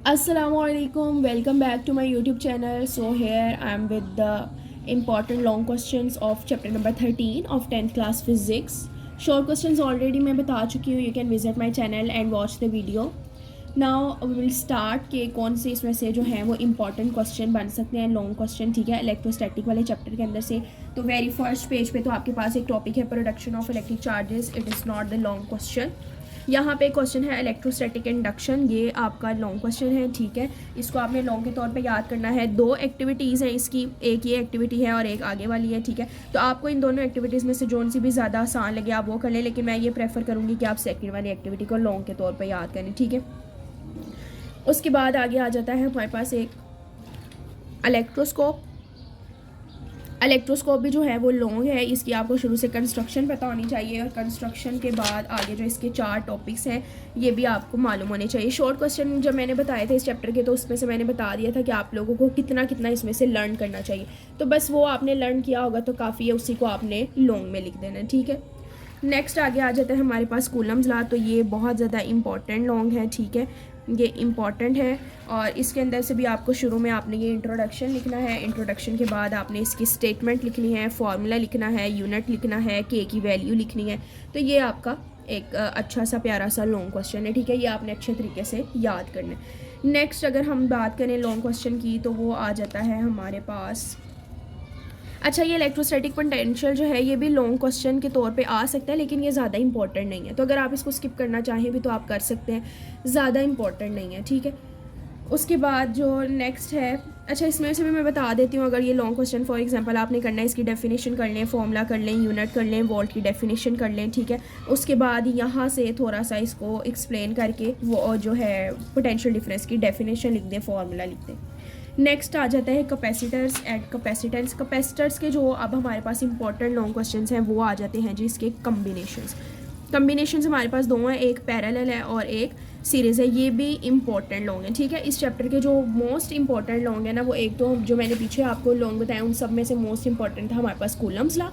Assalamualaikum, welcome back to my YouTube channel. So here I am with the important long questions of chapter number 13 of 10th class physics. Short questions already मैं बता चुकी हूँ. You can visit my channel and watch the video. Now we will start कि कौन से इसमें से जो हैं वो important question बन सकते हैं long question. ठीक है, इलेक्ट्रोस्टैटिक वाले चैप्टर के अंदर से. तो वेरी फर्स्ट पेज पे तो आपके पास एक टॉपिक है production of electric charges. It is not the long question. यहाँ पे क्वेश्चन है इलेक्ट्रोस्टैटिक इंडक्शन. ये आपका लॉन्ग क्वेश्चन है. ठीक है, इसको आपने लॉन्ग के तौर पे याद करना है. दो एक्टिविटीज़ हैं इसकी, एक ये एक्टिविटी है और एक आगे वाली है. ठीक है, तो आपको इन दोनों एक्टिविटीज़ में से जोन सी भी ज़्यादा आसान लगे आप वो कर लें, लेकिन मैं ये प्रेफर करूँगी कि आप सेकंड वाली एक्टिविटी को लॉन्ग के तौर पर याद करें. ठीक है, उसके बाद आगे आ जाता है हमारे पास एक इलेक्ट्रोस्कोप. इलेक्ट्रोस्कोप भी जो है वो लॉन्ग है. इसकी आपको शुरू से कंस्ट्रक्शन पता होनी चाहिए और कंस्ट्रक्शन के बाद आगे जो इसके 4 टॉपिक्स हैं ये भी आपको मालूम होने चाहिए. शॉर्ट क्वेश्चन जब मैंने बताए थे इस चैप्टर के तो उसमें से मैंने बता दिया था कि आप लोगों को कितना कितना इसमें से लर्न करना चाहिए. तो बस वो आपने लर्न किया होगा तो काफ़ी है, उसी को आपने लॉन्ग में लिख देना. ठीक है, नेक्स्ट आगे आ जाता है हमारे पास कूलम्स लॉ. तो ये बहुत ज़्यादा इंपॉर्टेंट लॉन्ग है. ठीक है, ये इम्पॉर्टेंट है और इसके अंदर से भी आपको शुरू में आपने ये इंट्रोडक्शन लिखना है. इंट्रोडक्शन के बाद आपने इसकी स्टेटमेंट लिखनी है, फार्मूला लिखना है, यूनिट लिखना है, के की वैल्यू लिखनी है. तो ये आपका एक अच्छा सा प्यारा सा लॉन्ग क्वेश्चन है. ठीक है, ये आपने अच्छे तरीके से याद करना है. नेक्स्ट अगर हम बात करें लॉन्ग क्वेश्चन की तो वो आ जाता है हमारे पास. अच्छा, ये इलेक्ट्रोस्टैटिक पोटेंशियल जो है ये भी लॉन्ग क्वेश्चन के तौर पे आ सकता है, लेकिन ये ज़्यादा इंपॉर्टेंट नहीं है. तो अगर आप इसको स्किप करना चाहें भी तो आप कर सकते हैं, ज़्यादा इंपॉर्टेंट नहीं है. ठीक है, उसके बाद जो नेक्स्ट है, अच्छा इसमें से भी मैं बता देती हूँ. अगर ये लॉन्ग क्वेश्चन फॉर एग्जांपल आपने करना है, इसकी डेफिनेशन कर लें, फॉर्मूला कर लें, यूनिट कर लें, वोल्ट की डेफिनेशन कर लें. ठीक है, उसके बाद यहाँ से थोड़ा सा इसको एक्सप्लेन करके वो जो है पोटेंशियल डिफरेंस की डेफिनेशन लिख दें, फार्मूला लिख दें. नेक्स्ट आ जाता है कैपेसिटर्स एंड कैपेसिटेंस. कैपेसिटर्स के जो अब हमारे पास इंपॉर्टेंट लॉन्ग क्वेश्चंस हैं वो आ जाते हैं जी इसके कम्बिनेशंस हमारे पास दो हैं, एक पैरेलल है और एक सीरीज़ है. ये भी इंपॉर्टेंट लॉन्ग है. ठीक है, इस चैप्टर के जो मोस्ट इंपॉर्टेंट लॉन्ग है ना वो एक तो जो मैंने पीछे आपको लॉन्ग बताया उन सब में से मोस्ट इंपॉर्टेंट था हमारे पास कूलम्स लॉ.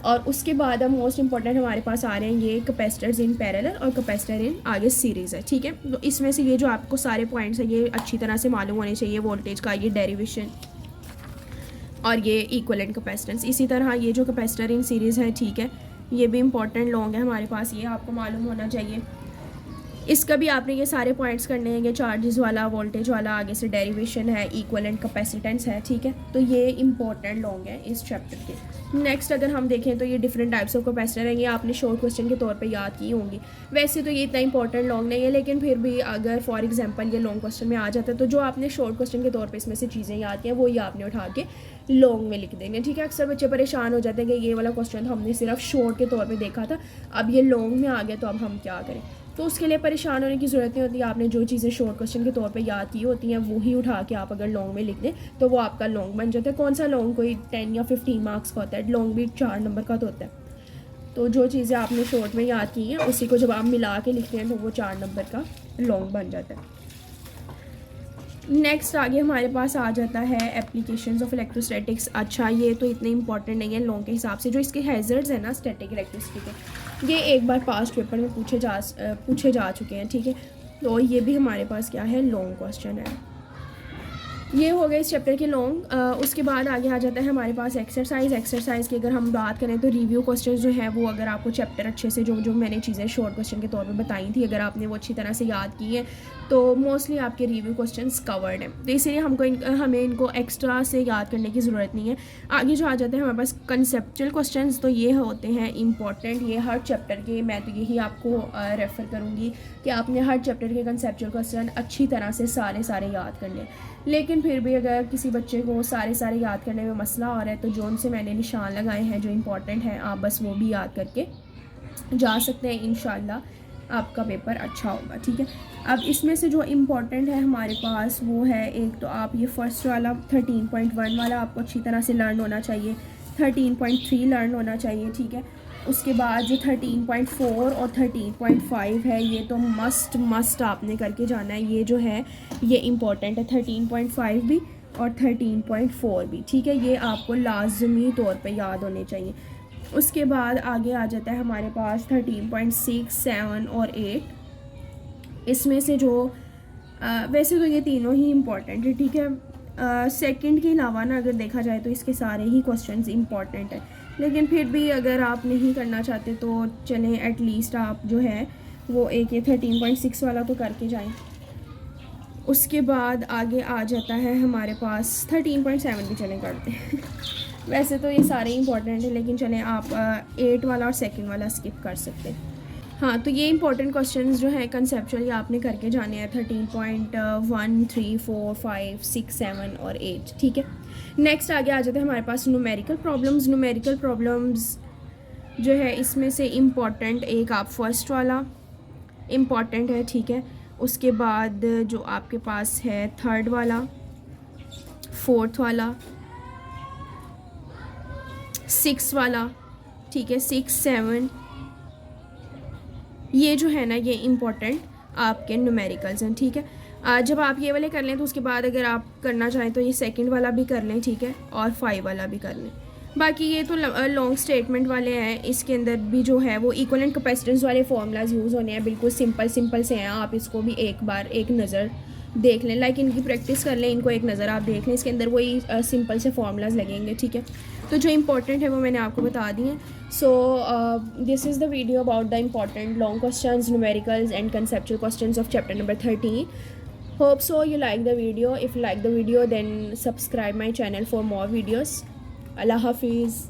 और उसके बाद अब मोस्ट इंपॉर्टेंट हमारे पास आ रहे हैं ये कैपेसिटर्स इन पैरेलल और कैपेसिटर इन आगे सीरीज़ है. ठीक है, तो इसमें से ये जो आपको सारे पॉइंट्स हैं ये अच्छी तरह से मालूम होने चाहिए. वोल्टेज का ये डेरिवेशन और ये इक्विवेलेंट कैपेसिटेंस. इसी तरह ये जो कैपेसिटर इन सीरीज़ है, ठीक है, ये भी इंपॉर्टेंट लॉन्ग है हमारे पास, ये आपको मालूम होना चाहिए. इसका भी आपने ये सारे पॉइंट्स करने हैं, ये चार्जेस वाला, वोल्टेज वाला, आगे से डेरिवेशन है, इक्विवेलेंट कैपेसिटेंस है. ठीक है, तो ये इंपॉर्टेंट लॉन्ग है इस चैप्टर के. नेक्स्ट अगर हम देखें तो ये डिफरेंट टाइप्स ऑफ कैपेसिटर हैं, ये आपने शॉर्ट क्वेश्चन के तौर पे याद की होंगी. वैसे तो ये इतना इंपॉर्टेंट लॉन्ग नहीं है, लेकिन फिर भी अगर फॉर एग्जांपल ये लॉन्ग क्वेश्चन में आ जाता है तो जो आपने शॉर्ट क्वेश्चन के तौर पे इसमें से चीज़ें याद की हैं वो ही आपने उठा के लॉन्ग में लिख देंगे. ठीक है, अक्सर बच्चे परेशान हो जाते हैं कि ये वाला क्वेश्चन तो हमने सिर्फ शॉर्ट के तौर पर देखा था, अब ये लॉन्ग में आ गया तो अब हम क्या करें. तो उसके लिए परेशान होने की ज़रूरत नहीं होती. आपने जो चीज़ें शॉर्ट क्वेश्चन के तौर पे याद की होती हैं वो ही उठा के आप अगर लॉन्ग में लिख दें तो वो आपका लॉन्ग बन जाता है. कौन सा लॉन्ग कोई 10 या 15 मार्क्स का होता है, लॉन्ग भी 4 नंबर का तो होता है. तो जो चीज़ें आपने शॉर्ट में याद की हैं उसी को जब आप मिला के लिखते हैं तो वो 4 नंबर का लॉन्ग बन जाता है. नेक्स्ट आगे हमारे पास आ जाता है एप्लीकेशंस ऑफ इलेक्ट्रोस्टैटिक्स. अच्छा, ये तो इतने इंपॉर्टेंट नहीं है लॉन्ग के हिसाब से. जो इसके हैज़र्ड्स हैं ना स्टैटिक इलेक्ट्रिसिटी के, ये एक बार पास्ट पेपर में पूछे जा चुके हैं. ठीक है, तो ये भी हमारे पास क्या है, लॉन्ग क्वेश्चन है. ये हो गए इस चैप्टर के लॉन्ग. उसके बाद आगे आ जाता है हमारे पास एक्सरसाइज की अगर हम बात करें तो रिव्यू क्वेश्चन जो है वो अगर आपको चैप्टर अच्छे से जो मैंने चीज़ें शॉर्ट क्वेश्चन के तौर पे बताई थी अगर आपने वो अच्छी तरह से याद की है तो मोस्टली आपके रिव्यू क्वेश्चंस कवर्ड हैं. तो इसीलिए हमें इनको एक्स्ट्रा से याद करने की ज़रूरत नहीं है. आगे जो आ जाते हैं हमारे पास कंसेप्चुअल क्वेश्चंस, तो ये होते हैं इंपॉर्टेंट. ये हर चैप्टर के, मैं तो यही आपको रेफ़र करूँगी कि आपने हर चैप्टर के कंसेप्चुअल क्वेश्चन अच्छी तरह से सारे याद कर लें. लेकिन फिर भी अगर किसी बच्चे को सारे याद करने में मसला हो रहा है तो जो उनसे मैंने निशान लगाए हैं जो इंपॉर्टेंट हैं आप बस वो भी याद करके जा सकते हैं. इंशाल्लाह आपका पेपर अच्छा होगा. ठीक है, अब इसमें से जो इम्पोर्टेंट है हमारे पास वो है, एक तो आप ये फर्स्ट वाला 13.1 वाला आपको अच्छी तरह से लर्न होना चाहिए, 13.3 लर्न होना चाहिए. ठीक है, उसके बाद जो 13.4 और 13.5 है ये तो मस्ट आपने करके जाना है. ये जो है ये इम्पॉर्टेंट है, 13.5 भी और 13.4 भी. ठीक है, ये आपको लाजमी तौर पे याद होने चाहिए. उसके बाद आगे आ जाता है हमारे पास 13.6, 7 और 8. इसमें से जो वैसे तो ये तीनों ही इम्पॉर्टेंट है, ठीक है। सेकंड के अलावा ना अगर देखा जाए तो इसके सारे ही क्वेश्चंस इम्पॉर्टेंट है, लेकिन फिर भी अगर आप नहीं करना चाहते तो चलें, एटलीस्ट आप जो है वो एक ये 13.6 वाला तो करके जाएं। उसके बाद आगे आ जाता है हमारे पास 13.7 भी चलें करते हैं वैसे तो ये सारे इंपॉर्टेंट है, लेकिन चलें आप 8 वाला और सेकंड वाला स्किप कर सकते हैं। हाँ, तो ये इंपॉर्टेंट क्वेश्चंस जो है कंसेप्चुअली आपने करके जाने हैं 13.1, 3, 4, 5, 6, 7 और 8, ठीक है। नेक्स्ट आगे आ जाते हैं हमारे पास न्यूमेरिकल प्रॉब्लम्स। न्यूमेरिकल प्रॉब्लम्स जो है इसमें से इम्पॉर्टेंट एक आप फर्स्ट वाला इम्पॉर्टेंट है, ठीक है। उसके बाद जो आपके पास है थर्ड वाला, फोर्थ वाला, 6 वाला, ठीक है, 6, 7, ये जो है ना ये इम्पॉर्टेंट आपके न्यूमेरिकल्स हैं, ठीक है। जब आप ये वाले कर लें तो उसके बाद अगर आप करना चाहें तो ये सेकंड वाला भी कर लें, ठीक है, और 5 वाला भी कर लें। बाकी ये तो लॉन्ग स्टेटमेंट वाले हैं, इसके अंदर भी जो है वो इक्वलेंट कैपेसिटेंस वाले फार्मूलाज यूज़ होने हैं, बिल्कुल सिंपल से हैं। आप इसको भी एक बार एक नज़र देख लें, लाइक इनकी प्रैक्टिस कर लें, इनको एक नज़र आप देख लें, इसके अंदर वही सिंपल से फार्मूलाज लगेंगे, ठीक है। तो जो इंपॉर्टेंट है वो मैंने आपको बता दिए। So this is the video about the important long questions, numericals and conceptual questions of chapter number 13. Hope so you like the video. If you like the video then subscribe my channel for more videos. Allah Hafiz.